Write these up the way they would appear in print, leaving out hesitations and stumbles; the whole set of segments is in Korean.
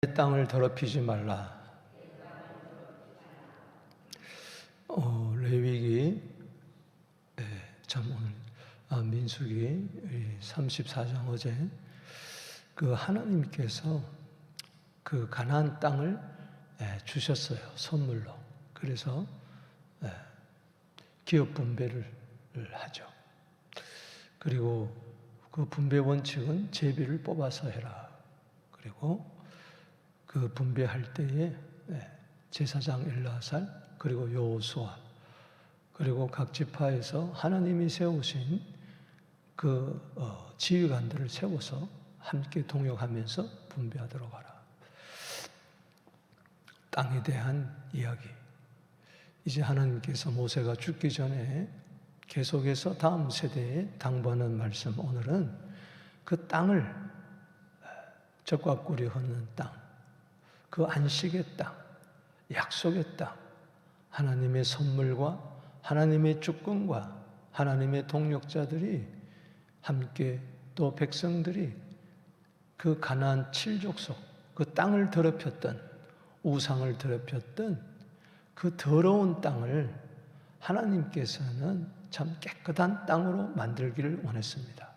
내 땅을 더럽히지 말라. 레위기, 참 오늘 민수기 34장 어제 그 하나님께서 그 가나안 땅을 주셨어요, 선물로. 그래서 기업 분배를 하죠. 그리고 그 분배 원칙은 제비를 뽑아서 해라. 그리고 그 분배할 때에 제사장 엘르아살, 그리고 여호수아, 그리고 각 지파에서 하나님이 세우신 그 지휘관들을 세워서 함께 동역하면서 분배하도록 하라. 땅에 대한 이야기. 이제 하나님께서 모세가 죽기 전에 계속해서 다음 세대에 당부하는 말씀. 오늘은 그 땅을, 젖과 꿀이 흐르는 땅, 그 안식의 땅, 약속의 땅, 하나님의 선물과 하나님의 주권과 하나님의 동역자들이 함께, 또 백성들이 그 가나안 7족속, 그 땅을 더럽혔던, 우상을 더럽혔던 그 더러운 땅을 하나님께서는 참 깨끗한 땅으로 만들기를 원했습니다.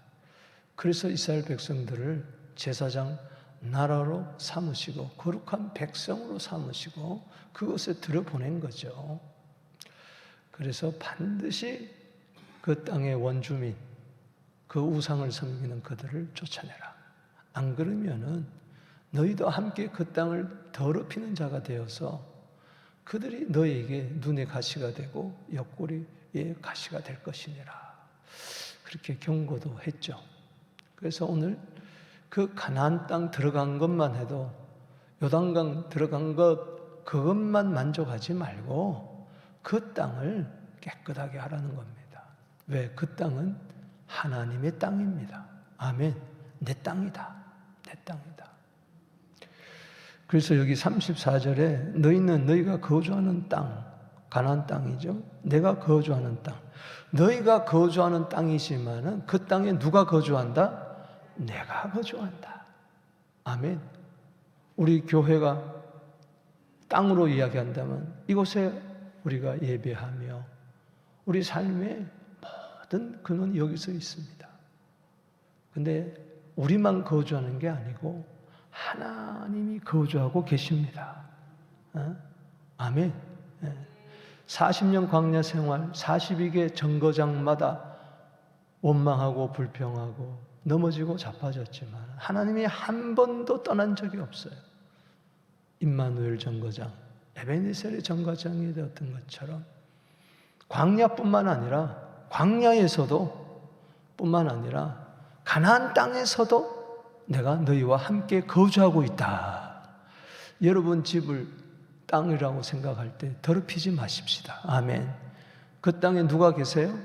그래서 이스라엘 백성들을 제사장 나라로 삼으시고 거룩한 백성으로 삼으시고 그것에 들여보낸 거죠. 그래서 반드시 그 땅의 원주민, 그 우상을 섬기는 그들을 쫓아내라. 안 그러면은 너희도 함께 그 땅을 더럽히는 자가 되어서 그들이 너희에게 눈의 가시가 되고 옆구리의 가시가 될 것이니라. 그렇게 경고도 했죠. 그래서 오늘 그 가나안 땅 들어간 것만 해도, 요단강 들어간 그것만 만족하지 말고 그 땅을 깨끗하게 하라는 겁니다. 왜? 그 땅은 하나님의 땅입니다. 아멘. 내 땅이다. 내 땅이다. 그래서 여기 34절에 너희는 너희가 거주하는 땅, 가나안 땅이죠. 내가 거주하는 땅. 너희가 거주하는 땅이지만은 그 땅에 누가 거주한다? 내가 거주한다. 아멘. 우리 교회가 땅으로 이야기한다면 이곳에 우리가 예배하며 우리 삶의 모든 근원이 여기서 있습니다. 근데 우리만 거주하는 게 아니고 하나님이 거주하고 계십니다. 아멘. 40년 광야 생활, 42개 정거장마다 원망하고 불평하고 넘어지고 자빠졌지만 하나님이 한 번도 떠난 적이 없어요. 임마누엘 정거장, 에베네셀의 정거장이 되었던 것처럼 광야뿐만 아니라, 광야에서도 뿐만 아니라 가나안 땅에서도 내가 너희와 함께 거주하고 있다. 여러분 집을 땅이라고 생각할 때 더럽히지 마십시다. 아멘. 그 땅에 누가 계세요?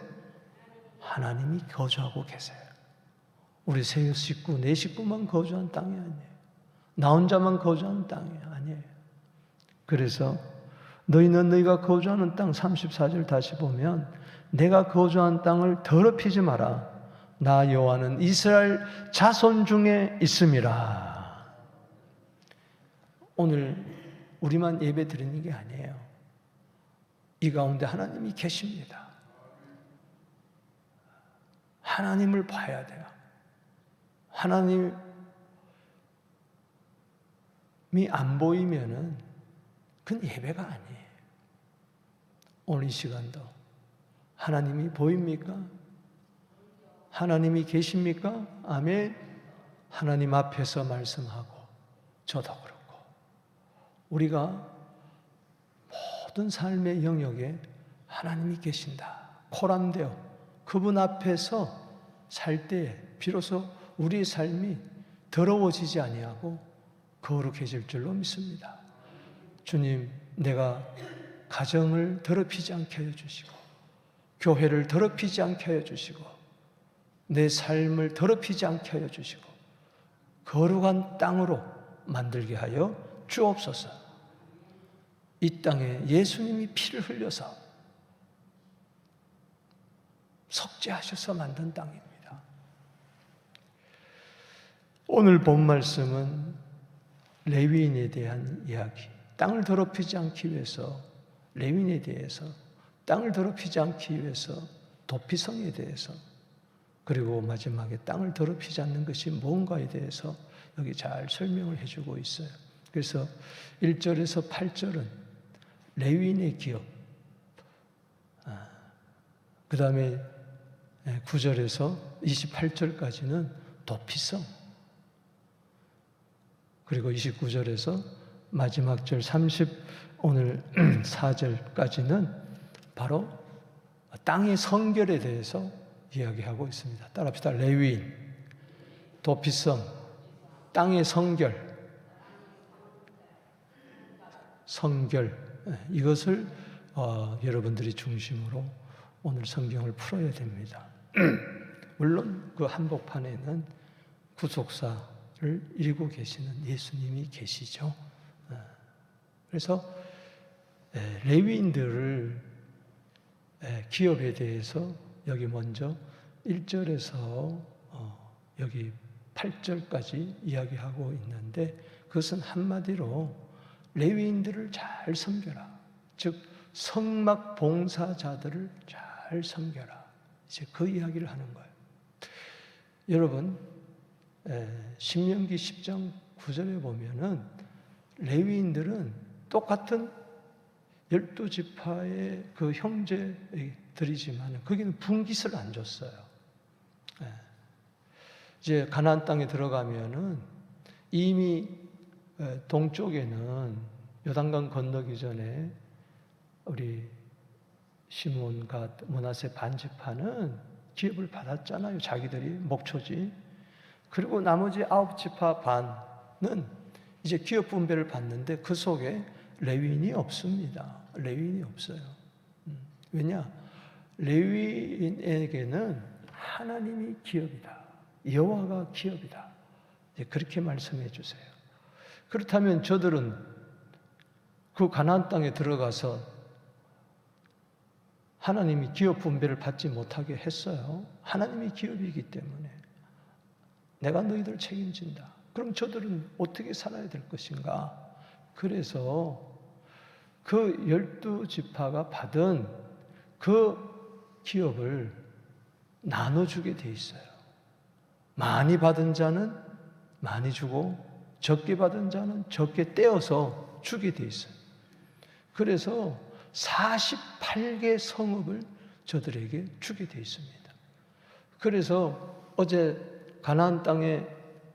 하나님이 거주하고 계세요. 우리 세 식구, 네 식구만 거주한 땅이 아니에요. 나 혼자만 거주하는 땅이 아니에요. 그래서 너희는 너희가 거주하는 땅, 34절 다시 보면 내가 거주한 땅을 더럽히지 마라. 나 여호와는 이스라엘 자손 중에 있음이라. 오늘 우리만 예배 드리는 게 아니에요. 이 가운데 하나님이 계십니다. 하나님을 봐야 돼요. 하나님이 안 보이면은 그건 예배가 아니에요. 오늘 이 시간도 하나님이 보입니까? 하나님이 계십니까? 아멘. 하나님 앞에서 말씀하고, 저도 그렇고 우리가 모든 삶의 영역에 하나님이 계신다. 코람되어 그분 앞에서 살 때에 비로소 우리의 삶이 더러워지지 아니하고 거룩해질 줄로 믿습니다. 주님, 내가 가정을 더럽히지 않게 하여 주시고 교회를 더럽히지 않게 하여 주시고 내 삶을 더럽히지 않게 하여 주시고 거룩한 땅으로 만들게 하여 주옵소서. 이 땅에 예수님이 피를 흘려서 속죄하셔서 만든 땅입니다. 오늘 본 말씀은 레위인에 대한 이야기, 땅을 더럽히지 않기 위해서 레위인에 대해서, 땅을 더럽히지 않기 위해서 도피성에 대해서, 그리고 마지막에 땅을 더럽히지 않는 것이 뭔가에 대해서 여기 잘 설명을 해주고 있어요. 그래서 1절에서 8절은 레위인의 기업, 그 다음에 9절에서 28절까지는 도피성, 그리고 29절에서 마지막 절 오늘 4절까지는 바로 땅의 성결에 대해서 이야기하고 있습니다. 따라합시다. 레위인, 도피성, 땅의 성결, 이것을 여러분들이 중심으로 오늘 성경을 풀어야 됩니다. 물론 그 한복판에는 구속사를 이루고 계시는 예수님이 계시죠. 그래서 레위인들을 기업에 대해서 여기 먼저 1절에서 여기 8절까지 이야기하고 있는데, 그것은 한마디로 레위인들을 잘 섬겨라, 즉 성막 봉사자들을 잘 섬겨라, 이제 그 이야기를 하는 거예요. 여러분, 신명기 10장 9절에 보면은 레위인들은 똑같은 12지파의 그 형제들이지만 거기는 분깃을 안 줬어요. 이제 가나안 땅에 들어가면은 이미 동쪽에는 요단강 건너기 전에 우리 시몬, 갓, 므낫세 반지파는 기업을 받았잖아요. 자기들이 목초지. 그리고 나머지 9지파 반은 이제 기업 분배를 받는데 그 속에 레위인이 없습니다. 레위인이 없어요. 왜냐? 레위인에게는 하나님이 기업이다. 여호와가 기업이다. 이제 그렇게 말씀해 주세요. 그렇다면 저들은 그 가나안 땅에 들어가서 하나님이 기업 분배를 받지 못하게 했어요. 하나님이 기업이기 때문에 내가 너희들 책임진다. 그럼 저들은 어떻게 살아야 될 것인가? 그래서 그 12지파가 받은 그 기업을 나눠주게 돼 있어요. 많이 받은 자는 많이 주고 적게 받은 자는 적게 떼어서 주게 돼 있어요. 그래서 48개 성읍을 저들에게 주게 돼 있습니다. 그래서 어제 가나안 땅의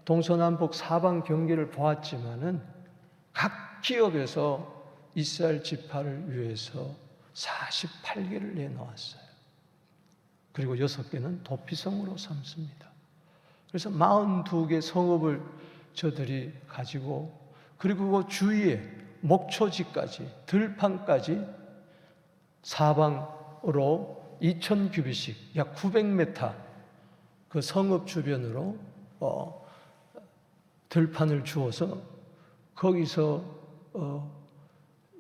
동서남북 사방 경계를 보았지만은 각 기업에서 이스라엘 지파를 위해서 48개를 내놓았어요. 그리고 6개는 도피성으로 삼습니다. 그래서 42개 성읍을 저들이 가지고, 그리고 그 주위에 목초지까지, 들판까지 사방으로 2000규비씩 약 900m 그 성읍 주변으로 들판을 주어서 거기서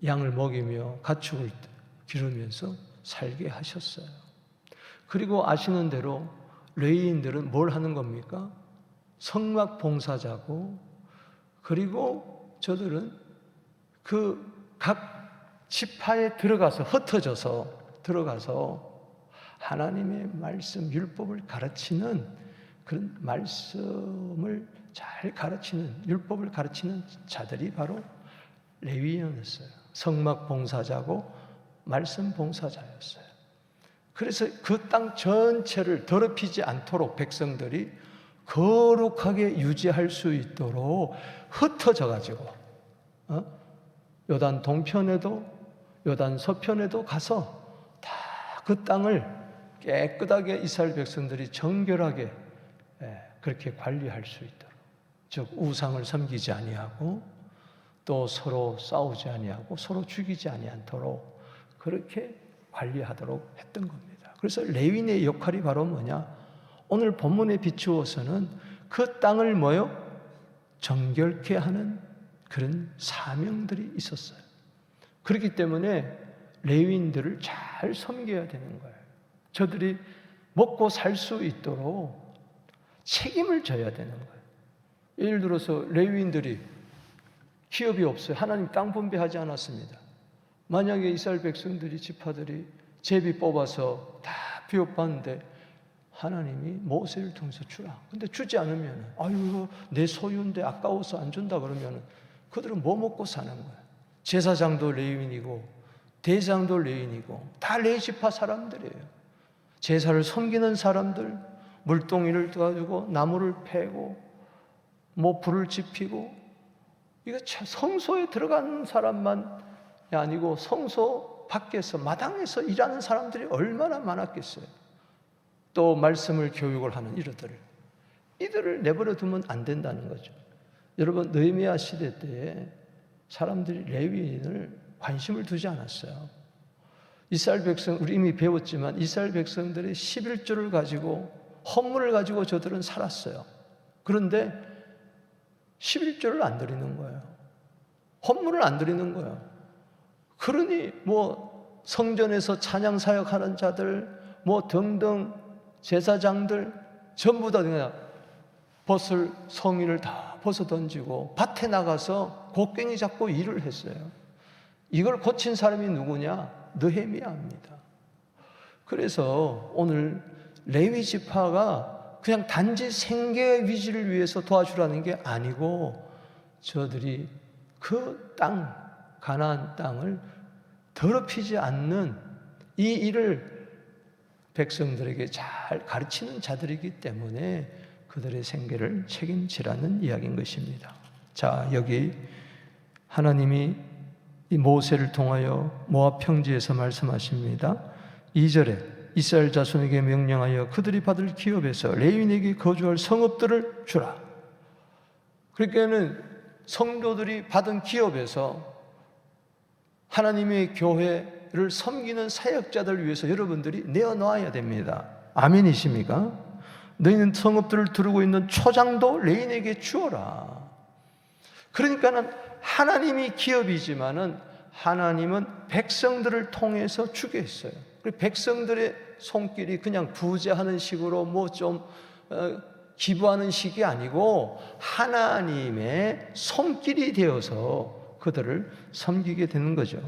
양을 먹이며 가축을 기르면서 살게 하셨어요. 그리고 아시는 대로 레위인들은 뭘 하는 겁니까? 성막 봉사자고, 그리고 저들은 그 각 지파에 들어가서 흩어져서 들어가서 하나님의 말씀, 율법을 가르치는 그런 말씀을 잘 가르치는, 율법을 가르치는 자들이 바로 레위인이었어요. 성막 봉사자고 말씀 봉사자였어요. 그래서 그 땅 전체를 더럽히지 않도록 백성들이 거룩하게 유지할 수 있도록 흩어져 가지고 요단 동편에도 요단 서편에도 가서 다 그 땅을 깨끗하게 이스라엘 백성들이 정결하게 그렇게 관리할 수 있도록, 즉 우상을 섬기지 아니하고 또 서로 싸우지 아니하고 서로 죽이지 아니하도록 그렇게 관리하도록 했던 겁니다. 그래서 레위인의 역할이 바로 뭐냐? 오늘 본문에 비추어서는 그 땅을 뭐요? 정결케 하는 그런 사명들이 있었어요. 그렇기 때문에 레위인들을 잘 섬겨야 되는 거예요. 저들이 먹고 살 수 있도록 책임을 져야 되는 거예요. 예를 들어서 레위인들이 기업이 없어요. 하나님 땅 분배하지 않았습니다. 만약에 이스라엘 백성들이 지파들이 제비 뽑아서 다 비업받는데 하나님이 모세를 통해서 주라. 근데 주지 않으면 아유 내 소유인데 아까워서 안 준다 그러면 그들은 뭐 먹고 사는 거야. 제사장도 레위인이고 대장도 레위인이고 다 레위 지파 사람들이에요. 제사를 섬기는 사람들, 물동이를 가지고 나무를 패고 뭐 불을 지피고, 이거 성소에 들어가는 사람만 아니고 성소 밖에서 마당에서 일하는 사람들이 얼마나 많았겠어요. 또 말씀을 교육을 하는 이들을 내버려 두면 안 된다는 거죠. 여러분, 느헤미야 시대 때에 사람들이 레위인을 관심을 두지 않았어요. 이스라엘 백성, 우리 이미 배웠지만 이스라엘 백성들이 11조를 가지고 헌물을 가지고 저들은 살았어요. 그런데 11조를 안 드리는 거예요. 헌물을 안 드리는 거예요. 그러니 뭐 성전에서 찬양 사역하는 자들 뭐 등등 제사장들 전부 다 그냥 벗을 성인을 다 벗어 던지고 밭에 나가서 곡괭이 잡고 일을 했어요. 이걸 고친 사람이 누구냐? 느헤미야입니다. 그래서 오늘 레위 지파가 그냥 단지 생계 위지를 위해서 도와주라는 게 아니고 저들이 그 땅, 가나안 땅을 더럽히지 않는 이 일을 백성들에게 잘 가르치는 자들이기 때문에 그들의 생계를 책임지라는 이야기인 것입니다. 자, 여기 하나님이 이 모세를 통하여 모압 평지에서 말씀하십니다. 2절에 이스라엘 자손에게 명령하여 그들이 받을 기업에서 레위인에게 거주할 성읍들을 주라. 그러니까는 성도들이 받은 기업에서 하나님의 교회를 섬기는 사역자들 위해서 여러분들이 내어놓아야 됩니다. 아멘이십니까? 너희는 성읍들을 두르고 있는 초장도 레위인에게 주어라. 그러니까는 하나님이 기업이지만은 하나님은 백성들을 통해서 주게 했어요. 그리고 백성들의 손길이 그냥 부재하는 식으로 뭐 좀 기부하는 식이 아니고 하나님의 손길이 되어서 그들을 섬기게 되는 거죠.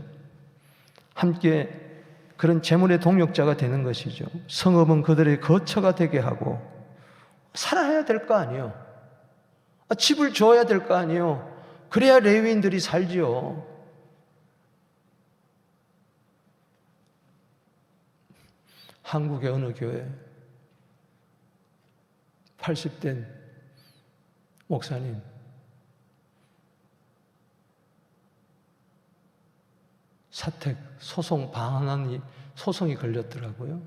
함께 그런 재물의 동역자가 되는 것이죠. 성읍은 그들의 거처가 되게 하고 살아야 될 거 아니에요. 집을 줘야 될 거 아니에요. 그래야 레위인들이 살지요. 한국의 어느 교회 80된 목사님 사택 소송 방한이 소송이 걸렸더라고요.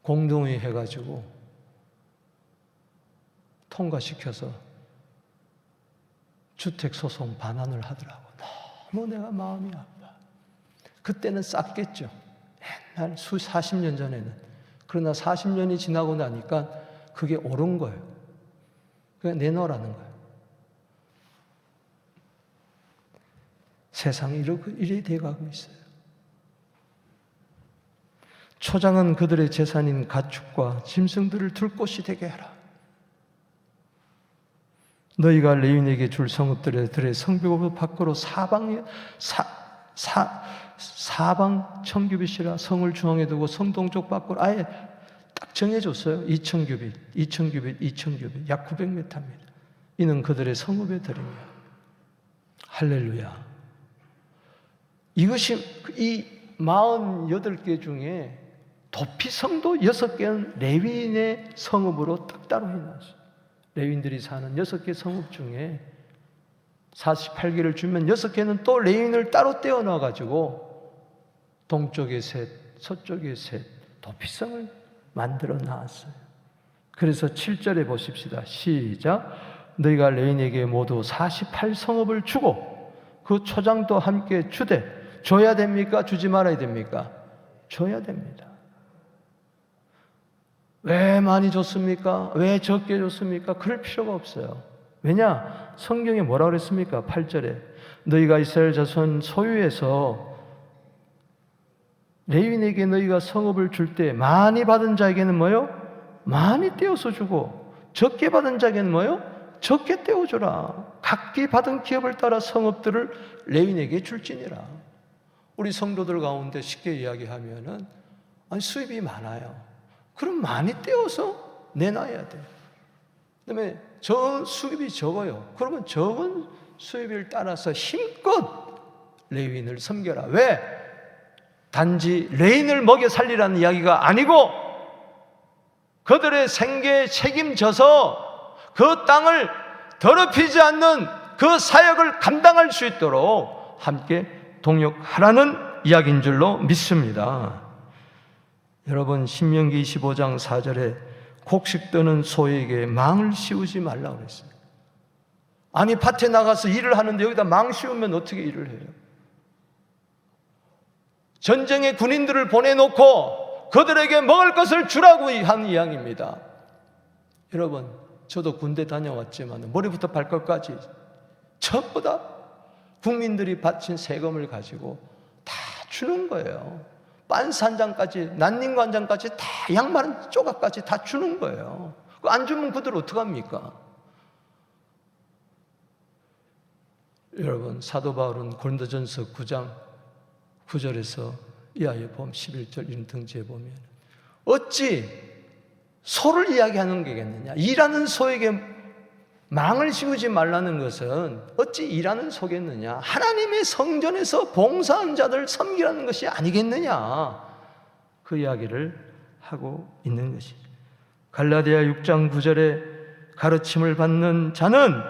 공동회 해가지고 통과시켜서 주택 소송 반환을 하더라고. 너무 내가 마음이 아파. 그때는 쌌겠죠. 옛날 40년 전에는. 그러나 40년이 지나고 나니까 그게 옳은 거예요. 그냥 내놓으라는 거예요. 세상이 이렇게 돼가고 있어요. 초장은 그들의 재산인 가축과 짐승들을 둘 곳이 되게 하라. 너희가 레위인에게 줄 성읍들의 성벽으로 밖으로 사방 천규빗이라 성을 중앙에 두고 성동쪽 밖으로 아예 딱 정해줬어요. 2000규빗 약 900m입니다. 이는 그들의 성읍의 들이며. 할렐루야. 이것이 이 48개 중에 도피 성도 6개는 레위인의 성읍으로 딱 따로 해놨어요. 레위인들이 사는 6개 성읍 중에 48개를 주면 6개는 또 레위인을 따로 떼어놔가지고 동쪽에 셋, 서쪽에 셋 도피성을 만들어 놨어요. 그래서 7절에 보십시다. 시작. 너희가 레위인에게 모두 48성읍을 주고 그 초장도 함께 주되. 줘야 됩니까? 주지 말아야 됩니까? 줘야 됩니다. 왜 많이 줬습니까? 왜 적게 줬습니까? 그럴 필요가 없어요. 왜냐? 성경에 뭐라고 그랬습니까? 8절에 너희가 이스라엘 자손 소유에서 레위인에게 너희가 성읍을 줄 때 많이 받은 자에게는 뭐요? 많이 떼어서 주고 적게 받은 자에게는 뭐요? 적게 떼어주라. 각기 받은 기업을 따라 성읍들을 레위인에게 줄지니라. 우리 성도들 가운데 쉽게 이야기하면은 수입이 많아요. 그럼 많이 떼어서 내놔야 돼요. 그다음에 저 수입이 적어요. 그러면 적은 수입을 따라서 힘껏 레위인을 섬겨라. 왜? 단지 레위인을 먹여 살리라는 이야기가 아니고 그들의 생계에 책임져서 그 땅을 더럽히지 않는 그 사역을 감당할 수 있도록 함께 동역하라는 이야기인 줄로 믿습니다. 여러분, 신명기 25장 4절에 곡식 뜨는 소에게 망을 씌우지 말라고 그랬어요. 아니, 밭에 나가서 일을 하는데 여기다 망 씌우면 어떻게 일을 해요? 전쟁의 군인들을 보내놓고 그들에게 먹을 것을 주라고 한 이야기입니다. 여러분, 저도 군대 다녀왔지만 머리부터 발끝까지 전부 다 국민들이 바친 세금을 가지고 다 주는 거예요. 빤스 한 장까지, 난닝구 한 장까지 다, 양말 한 조각까지 다 주는 거예요. 안 주면 그들 어떡합니까? 여러분, 사도 바울은 고린도전서 9장 9절에서 이하에 보면 11절 이런 등지에 보면 어찌 소를 이야기하는 게겠느냐? 일하는 소에게 망을 씌우지 말라는 것은 어찌 일하는 소겠느냐? 하나님의 성전에서 봉사한 자들 섬기라는 것이 아니겠느냐? 그 이야기를 하고 있는 것이죠. 갈라디아 6장 9절에 가르침을 받는 자는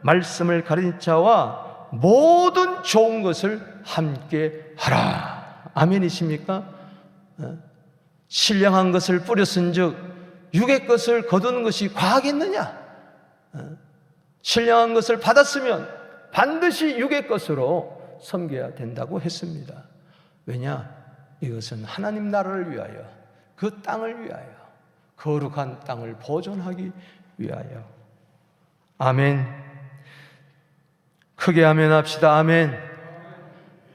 말씀을 가르친 자와 모든 좋은 것을 함께 하라. 아멘이십니까? 신령한 것을 뿌렸은즉 육의 것을 거두는 것이 과하겠느냐? 신령한 것을 받았으면 반드시 육의 것으로 섬겨야 된다고 했습니다. 왜냐? 이것은 하나님 나라를 위하여, 그 땅을 위하여, 거룩한 땅을 보존하기 위하여. 아멘. 크게 아멘 합시다. 아멘.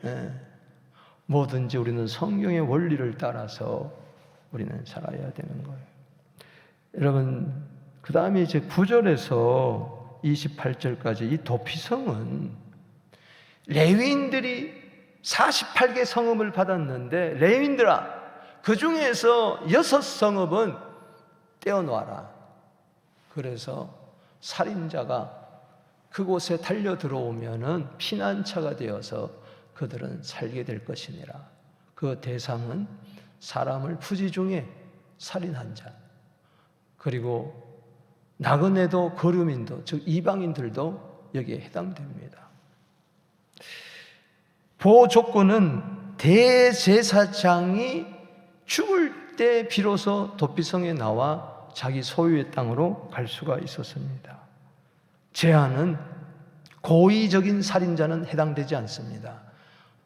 네. 뭐든지 우리는 성경의 원리를 따라서 우리는 살아야 되는 거예요. 여러분, 그 다음에 이제 9절에서 28절까지 이 도피성은 레위인들이 48개 성읍을 받았는데, 레위인들아, 그 중에서 6성읍은 떼어놓아라. 그래서 살인자가 그곳에 달려 들어오면은 피난처가 되어서 그들은 살게 될 것이니라. 그 대상은 사람을 부지 중에 살인한 자, 그리고 나그네도 거류민도, 즉 이방인들도 여기에 해당됩니다. 보호 조건은 대제사장이 죽을 때 비로소 도피성에 나와 자기 소유의 땅으로 갈 수가 있었습니다. 제한은 고의적인 살인자는 해당되지 않습니다.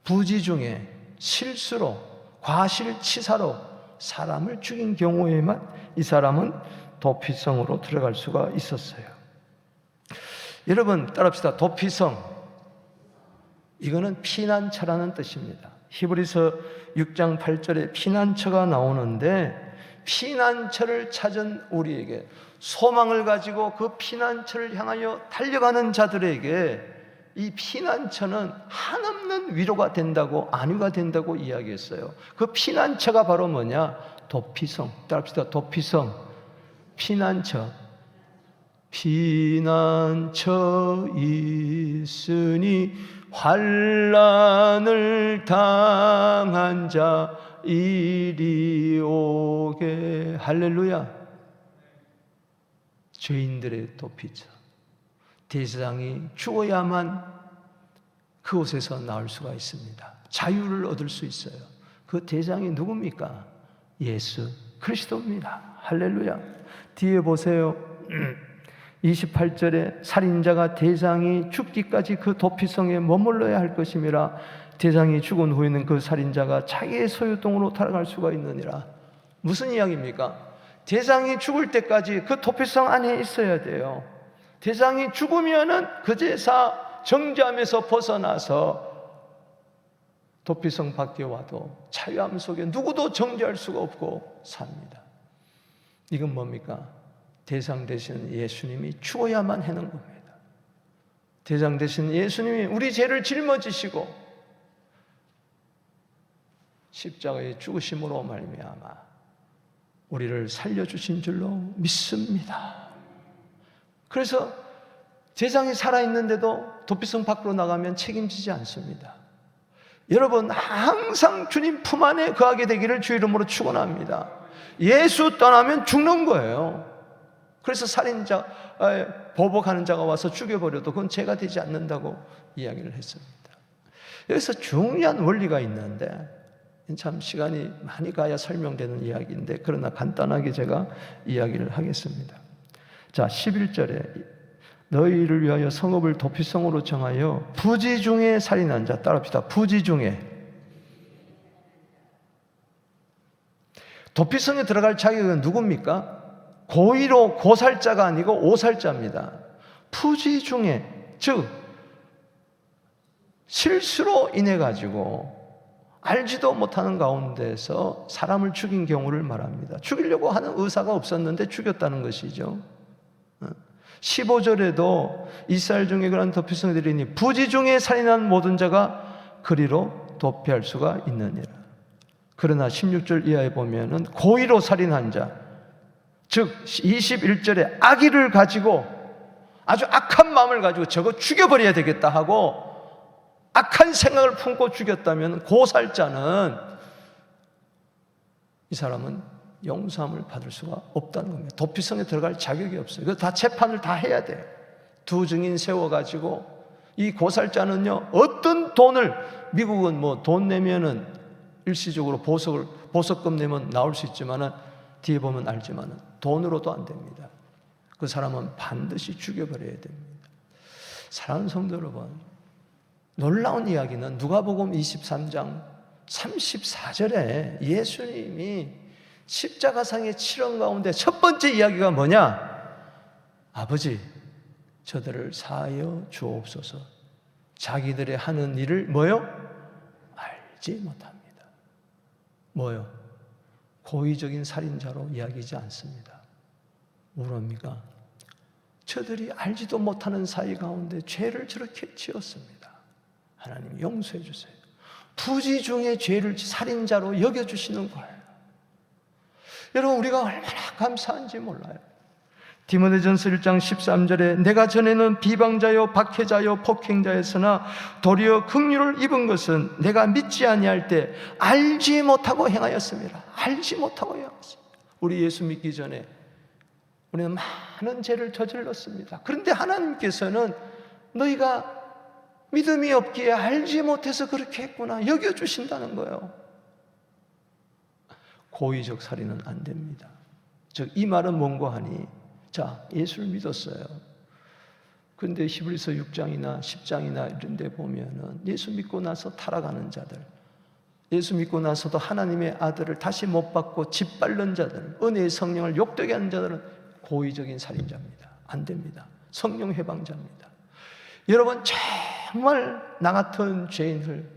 부지 중에 실수로, 과실치사로 사람을 죽인 경우에만 이 사람은 도피성으로 들어갈 수가 있었어요. 여러분, 따라합시다. 도피성, 이거는 피난처라는 뜻입니다. 히브리서 6장 8절에 피난처가 나오는데, 피난처를 찾은 우리에게, 소망을 가지고 그 피난처를 향하여 달려가는 자들에게 이 피난처는 한없는 위로가 된다고, 안위가 된다고 이야기했어요. 그 피난처가 바로 뭐냐? 도피성. 따라합시다. 도피성, 피난처. 피난처 있으니 환난을 당한 자 이리 오게. 할렐루야. 죄인들의 도피처. 대제사장이 죽어야만 그곳에서 나올 수가 있습니다. 자유를 얻을 수 있어요. 그 대제사장이 누굽니까? 예수 그리스도입니다. 할렐루야. 뒤에 보세요. 28절에 살인자가 대제사장이 죽기까지 그 도피성에 머물러야 할 것임이라. 대제사장이 죽은 후에는 그 살인자가 자기의 소유 땅으로 돌아갈 수가 있느니라. 무슨 이야기입니까? 대제사장이 죽을 때까지 그 도피성 안에 있어야 돼요. 대제사장이 죽으면은 그 제사 정죄함에서 벗어나서 도피성 밖에 와도 자유함 속에 누구도 정죄할 수가 없고 삽니다. 이건 뭡니까? 대상 되시는 예수님이 죽어야만 하는 겁니다. 대장 되신 예수님이 우리 죄를 짊어지시고 십자가에 죽으심으로 말미암아 우리를 살려주신 줄로 믿습니다. 그래서 대장이 살아있는데도 도피성 밖으로 나가면 책임지지 않습니다. 여러분 항상 주님 품 안에 거하게 되기를 주 이름으로 축원합니다. 예수 떠나면 죽는 거예요. 그래서 살인자, 보복하는 자가 와서 죽여버려도 그건 죄가 되지 않는다고 이야기를 했습니다. 여기서 중요한 원리가 있는데 참 시간이 많이 가야 설명되는 이야기인데 그러나 간단하게 제가 이야기를 하겠습니다. 자, 11절에 너희를 위하여 성읍을 도피성으로 정하여 부지 중에 살인한 자, 따라합시다. 부지 중에. 도피성에 들어갈 자격은 누굽니까? 고의로 고살자가 아니고 오살자입니다. 부지 중에, 즉 실수로 인해 가지고 알지도 못하는 가운데서 사람을 죽인 경우를 말합니다. 죽이려고 하는 의사가 없었는데 죽였다는 것이죠. 15절에도 이스라엘 중에 그런 도피성들이 있으니 부지 중에 살인한 모든 자가 그리로 도피할 수가 있느니라. 그러나 16절 이하에 보면은 고의로 살인한 자, 즉 21절에 악의를 가지고 아주 악한 마음을 가지고 저거 죽여버려야 되겠다 하고 악한 생각을 품고 죽였다면 고살자는 이 사람은 용서함을 받을 수가 없다는 겁니다. 도피성에 들어갈 자격이 없어요. 그래서 다 재판을 다 해야 돼요. 두 증인 세워가지고 이 고살자는요 어떤 돈을, 미국은 뭐 돈 내면은 일시적으로 보석금 내면 나올 수 있지만은 뒤에 보면 알지만은 돈으로도 안 됩니다. 그 사람은 반드시 죽여버려야 됩니다. 사랑하는 성도 여러분, 놀라운 이야기는 누가복음 23장 34절에 예수님이 십자가상의 치렁 가운데 첫 번째 이야기가 뭐냐? 아버지, 저들을 사하여 주옵소서. 자기들의 하는 일을 뭐요? 알지 못합니다. 뭐요? 고의적인 살인자로 이야기하지 않습니다. 뭐랍니까? 저들이 알지도 못하는 사이 가운데 죄를 저렇게 지었습니다. 하나님 용서해 주세요. 부지 중에 죄를 살인자로 여겨주시는 거예요. 여러분 우리가 얼마나 감사한지 몰라요. 디모데전서 1장 13절에 내가 전에는 비방자요 박해자요 폭행자였으나 도리어 긍휼을 입은 것은 내가 믿지 아니할 때 알지 못하고 행하였습니다. 알지 못하고 행하였습니다. 우리 예수 믿기 전에 우리는 많은 죄를 저질렀습니다. 그런데 하나님께서는 너희가 믿음이 없기에 알지 못해서 그렇게 했구나 여겨주신다는 거예요. 고의적 살인은 안 됩니다. 즉 이 말은 뭔고 하니, 자, 예수를 믿었어요. 그런데 히브리서 6장이나 10장이나 이런 데 보면은 예수 믿고 나서 타락하는 자들, 예수 믿고 나서도 하나님의 아들을 다시 못 받고 짓밟는 자들, 은혜의 성령을 욕되게 하는 자들은 고의적인 살인자입니다. 안 됩니다. 성령 해방자입니다. 여러분 정말 나 같은 죄인을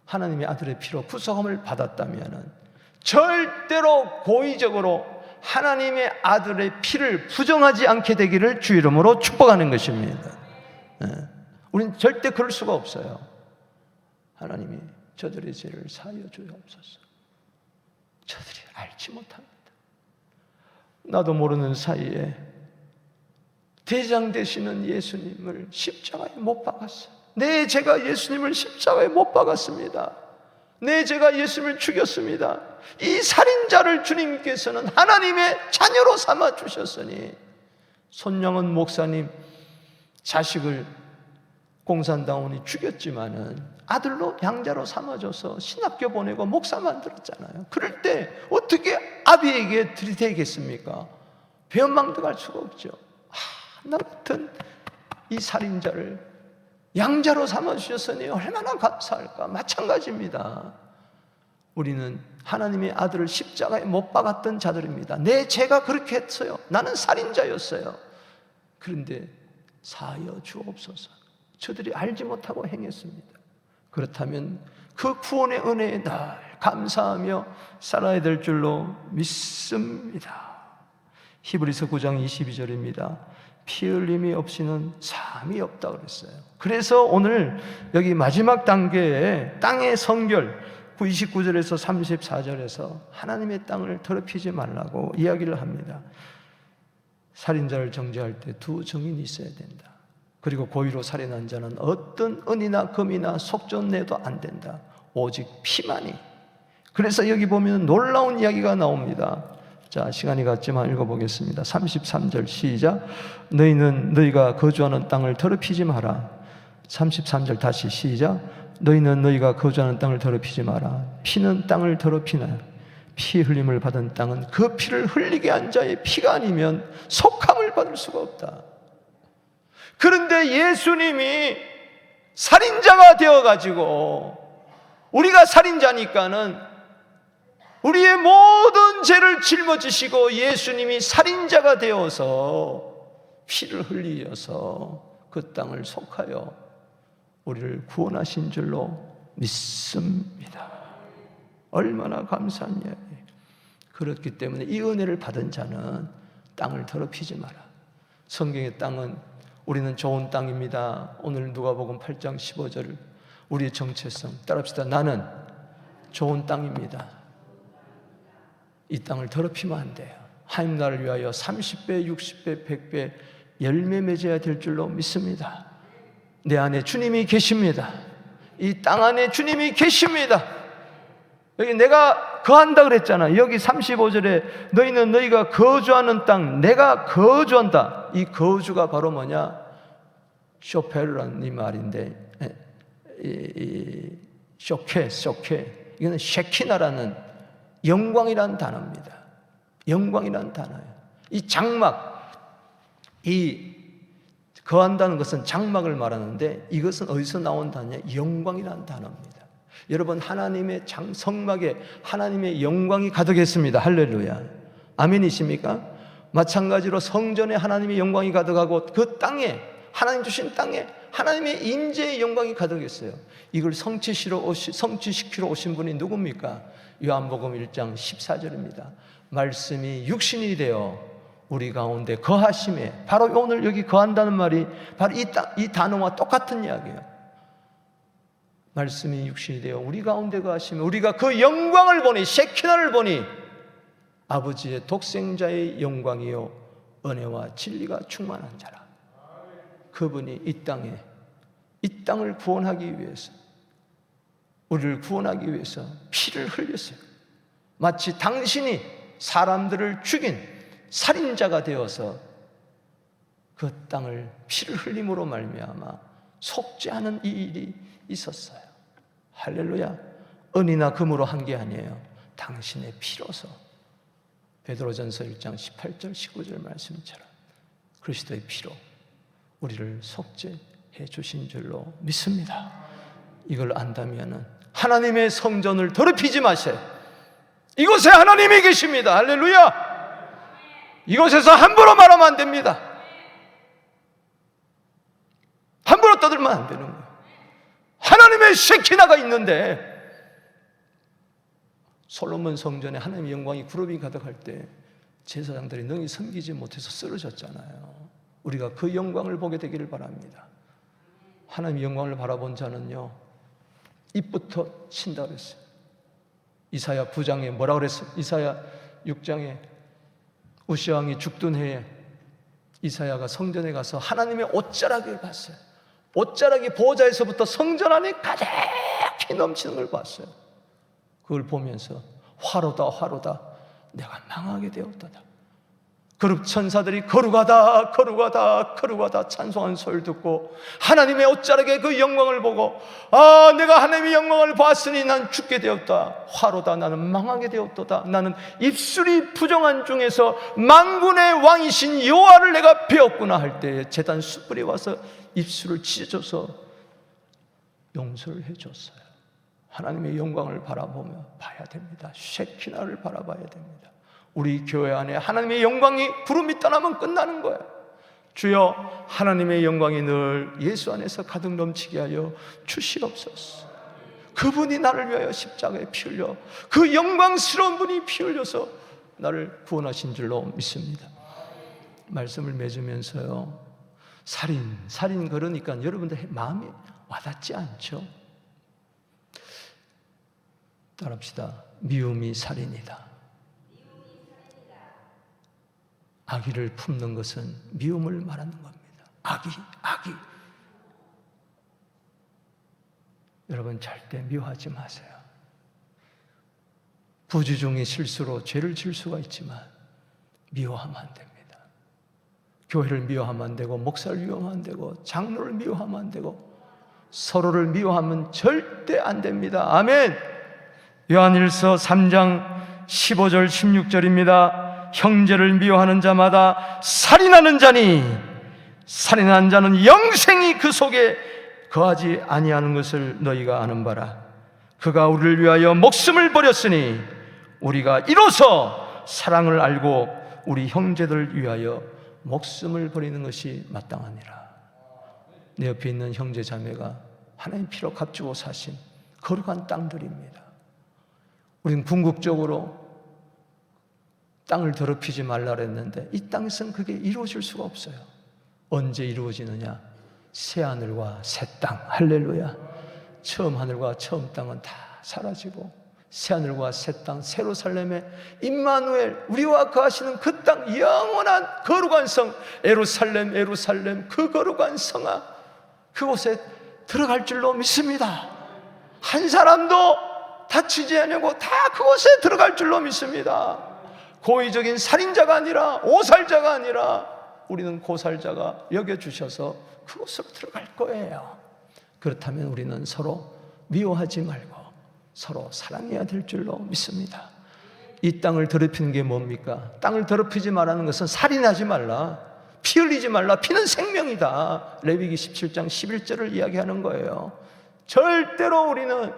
하나님의 아들의 피로 구속함을 받았다면은 절대로 고의적으로 하나님의 아들의 피를 부정하지 않게 되기를 주 이름으로 축복하는 것입니다. 우리는 절대 그럴 수가 없어요. 하나님이 저들의 죄를 사하여 주옵소서. 저들이 알지 못합니다. 나도 모르는 사이에 대장 되시는 예수님을 십자가에 못 박았어요. 내 죄가 예수님을 십자가에 못 박았습니다. 내 죄가 예수님을 죽였습니다. 이 살인자를 주님께서는 하나님의 자녀로 삼아 주셨으니, 손영은 목사님 자식을 공산당원이 죽였지만은 아들로 양자로 삼아줘서 신학교 보내고 목사 만들었잖아요. 그럴 때 어떻게 아비에게 들이대겠습니까? 배은망덕할 수가 없죠. 나 같은 이 살인자를 양자로 삼아주셨으니 얼마나 감사할까. 마찬가지입니다. 우리는 하나님의 아들을 십자가에 못 박았던 자들입니다. 내 죄가 그렇게 했어요. 나는 살인자였어요. 그런데 사하여 주옵소서. 저들이 알지 못하고 행했습니다. 그렇다면 그 구원의 은혜에 늘 감사하며 살아야 될 줄로 믿습니다. 히브리서 9장 22절입니다. 피 흘림이 없이는 삶이 없다 그랬어요. 그래서 오늘 여기 마지막 단계에 땅의 성결 29절에서 34절에서 하나님의 땅을 더럽히지 말라고 이야기를 합니다. 살인자를 정죄할 때 두 증인이 있어야 된다. 그리고 고의로 살인한 자는 어떤 은이나 금이나 속전 내도 안 된다. 오직 피만이. 그래서 여기 보면 놀라운 이야기가 나옵니다. 자, 시간이 갔지만 읽어보겠습니다. 33절 시작. 너희는 너희가 거주하는 땅을 더럽히지 마라. 33절 다시 시작. 너희는 너희가 거주하는 땅을 더럽히지 마라. 피는 땅을 더럽히나 피 흘림을 받은 땅은 그 피를 흘리게 한 자의 피가 아니면 속함을 받을 수가 없다. 그런데 예수님이 살인자가 되어가지고 우리가 살인자니까는 우리의 모든 죄를 짊어지시고 예수님이 살인자가 되어서 피를 흘리셔서 그 땅을 속하여 우리를 구원하신 줄로 믿습니다. 얼마나 감사한 이야기예요. 그렇기 때문에 이 은혜를 받은 자는 땅을 더럽히지 마라. 성경의 땅은 우리는 좋은 땅입니다. 오늘 누가복음 8장 15절 우리의 정체성 따라합시다. 나는 좋은 땅입니다. 이 땅을 더럽히면 안 돼요. 하나님 나라를 위하여 30배, 60배, 100배 열매 맺어야 될 줄로 믿습니다. 내 안에 주님이 계십니다. 이 땅 안에 주님이 계십니다. 여기 내가 거한다 그랬잖아. 여기 35절에 너희는 너희가 거주하는 땅, 내가 거주한다. 이 거주가 바로 뭐냐? 쇼페르라는 이 말인데, 쇼케. 이거는 쉐키나라는 영광이라는 단어입니다. 영광이라는 단어예요. 이 장막, 이 거한다는 것은 장막을 말하는데 이것은 어디서 나온 단어냐? 영광이라는 단어입니다. 여러분, 하나님의 성막에 하나님의 영광이 가득했습니다. 할렐루야. 아멘이십니까? 마찬가지로 성전에 하나님의 영광이 가득하고 그 땅에, 하나님 주신 땅에 하나님의 임재의 영광이 가득했어요. 이걸 성취시키러 오신 분이 누굽니까? 요한복음 1장 14절입니다. 말씀이 육신이 되어 우리 가운데 거하심에, 바로 오늘 여기 거한다는 말이 바로 이 단어와 똑같은 이야기예요. 말씀이 육신이 되어 우리 가운데 거하심에 우리가 그 영광을 보니, 셰키나를 보니 아버지의 독생자의 영광이요 은혜와 진리가 충만한 자라. 그분이 이 땅을 구원하기 위해서, 우리를 구원하기 위해서 피를 흘렸어요. 마치 당신이 사람들을 죽인 살인자가 되어서 그 땅을 피를 흘림으로 말미암아 속죄하는 이 일이 있었어요. 할렐루야. 은이나 금으로 한 게 아니에요. 당신의 피로서. 베드로전서 1장 18절 19절 말씀처럼 그리스도의 피로 우리를 속죄해 주신 줄로 믿습니다. 이걸 안다면 하나님의 성전을 더럽히지 마세요. 이곳에 하나님이 계십니다. 할렐루야. 이곳에서 함부로 말하면 안 됩니다. 함부로 떠들면 안 되는 거예요. 하나님의 셰키나가 있는데, 솔로몬 성전에 하나님의 영광이 구름이 가득할 때 제사장들이 능히 섬기지 못해서 쓰러졌잖아요. 우리가 그 영광을 보게 되기를 바랍니다. 하나님의 영광을 바라본 자는요, 입부터 친다 그랬어요. 이사야 9장에 뭐라 그랬어요? 이사야 6장에 우시아 왕이 죽던 해에 이사야가 성전에 가서 하나님의 옷자락을 봤어요. 옷자락이 보호자에서부터 성전 안에 가득히 넘치는 걸 봤어요. 그걸 보면서 화로다 내가 망하게 되었도다. 그룹 천사들이 거룩하다 찬송하는 소리를 듣고 하나님의 옷자락의 그 영광을 보고, 내가 하나님의 영광을 봤으니 난 죽게 되었다. 화로다, 나는 망하게 되었도다. 나는 입술이 부정한 중에서 만군의 왕이신 여호와를 내가 배웠구나 할 때 제단 숯불이 와서 입술을 찢어줘서 용서를 해줬어요. 하나님의 영광을 바라보며 봐야 됩니다. 셰키나를 바라봐야 됩니다. 우리 교회 안에 하나님의 영광이 구름이 떠나면 끝나는 거예요. 주여, 하나님의 영광이 늘 예수 안에서 가득 넘치게 하여 주시옵소서. 그분이 나를 위하여 십자가에 피 흘려, 그 영광스러운 분이 피 흘려서 나를 구원하신 줄로 믿습니다. 말씀을 맺으면서요, 살인 그러니까 여러분들 마음이 와닿지 않죠? 따라합시다. 미움이 살인이다. 악의를 품는 것은 미움을 말하는 겁니다. 악의. 여러분 절대 미워하지 마세요. 부주중의 실수로 죄를 질 수가 있지만 미워하면 안 됩니다. 교회를 미워하면 안 되고, 목사를 미워하면 안 되고, 장로를 미워하면 안 되고, 서로를 미워하면 절대 안 됩니다. 아멘. 요한일서 3장 15절 16절입니다. 형제를 미워하는 자마다 살인하는 자니, 살인하는 자는 영생이 그 속에 거하지 아니하는 것을 너희가 아는 바라. 그가 우리를 위하여 목숨을 버렸으니 우리가 이로써 사랑을 알고 우리 형제들을 위하여 목숨을 버리는 것이 마땅하니라. 내 옆에 있는 형제 자매가 하나님 피로 값주고 사신 거룩한 땅들입니다. 우리는 궁극적으로 땅을 더럽히지 말라 그랬는데 이 땅에서는 그게 이루어질 수가 없어요. 언제 이루어지느냐? 새 하늘과 새 땅. 할렐루야. 처음 하늘과 처음 땅은 다 사라지고 새 하늘과 새 땅, 예루살렘의 임마누엘, 우리와 거하시는 그 땅, 영원한 거룩한 성 예루살렘, 그 거룩한 성아, 그곳에 들어갈 줄로 믿습니다. 한 사람도 다치지 않고 다 그곳에 들어갈 줄로 믿습니다. 고의적인 살인자가 아니라, 오살자가 아니라 우리는 고살자가 여겨주셔서 그곳으로 들어갈 거예요. 그렇다면 우리는 서로 미워하지 말고 서로 사랑해야 될 줄로 믿습니다. 이 땅을 더럽히는 게 뭡니까? 땅을 더럽히지 말라는 것은 살인하지 말라, 피 흘리지 말라. 피는 생명이다. 레위기 17장 11절을 이야기하는 거예요. 절대로 우리는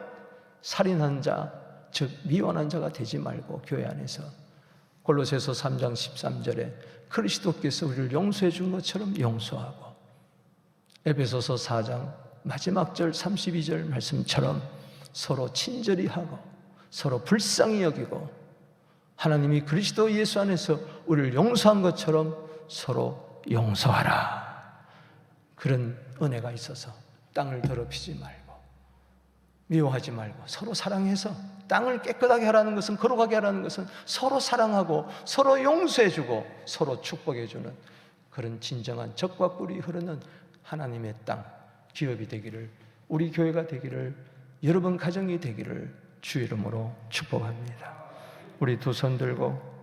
살인한 자, 즉 미워하는 자가 되지 말고, 교회 안에서 골로새서 3장 13절에 그리스도께서 우리를 용서해 준 것처럼 용서하고, 에베소서 4장 마지막 절 32절 말씀처럼 서로 친절히 하고 서로 불쌍히 여기고, 하나님이 그리스도 예수 안에서 우리를 용서한 것처럼 서로 용서하라. 그런 은혜가 있어서 땅을 더럽히지 말고 미워하지 말고 서로 사랑해서, 땅을 깨끗하게 하라는 것은, 거룩하게 하라는 것은 서로 사랑하고 서로 용서해주고 서로 축복해주는 그런 진정한 젖과 꿀이 흐르는 하나님의 땅, 기업이 되기를, 우리 교회가 되기를, 여러분 가정이 되기를 주 이름으로 축복합니다. 우리 두 손 들고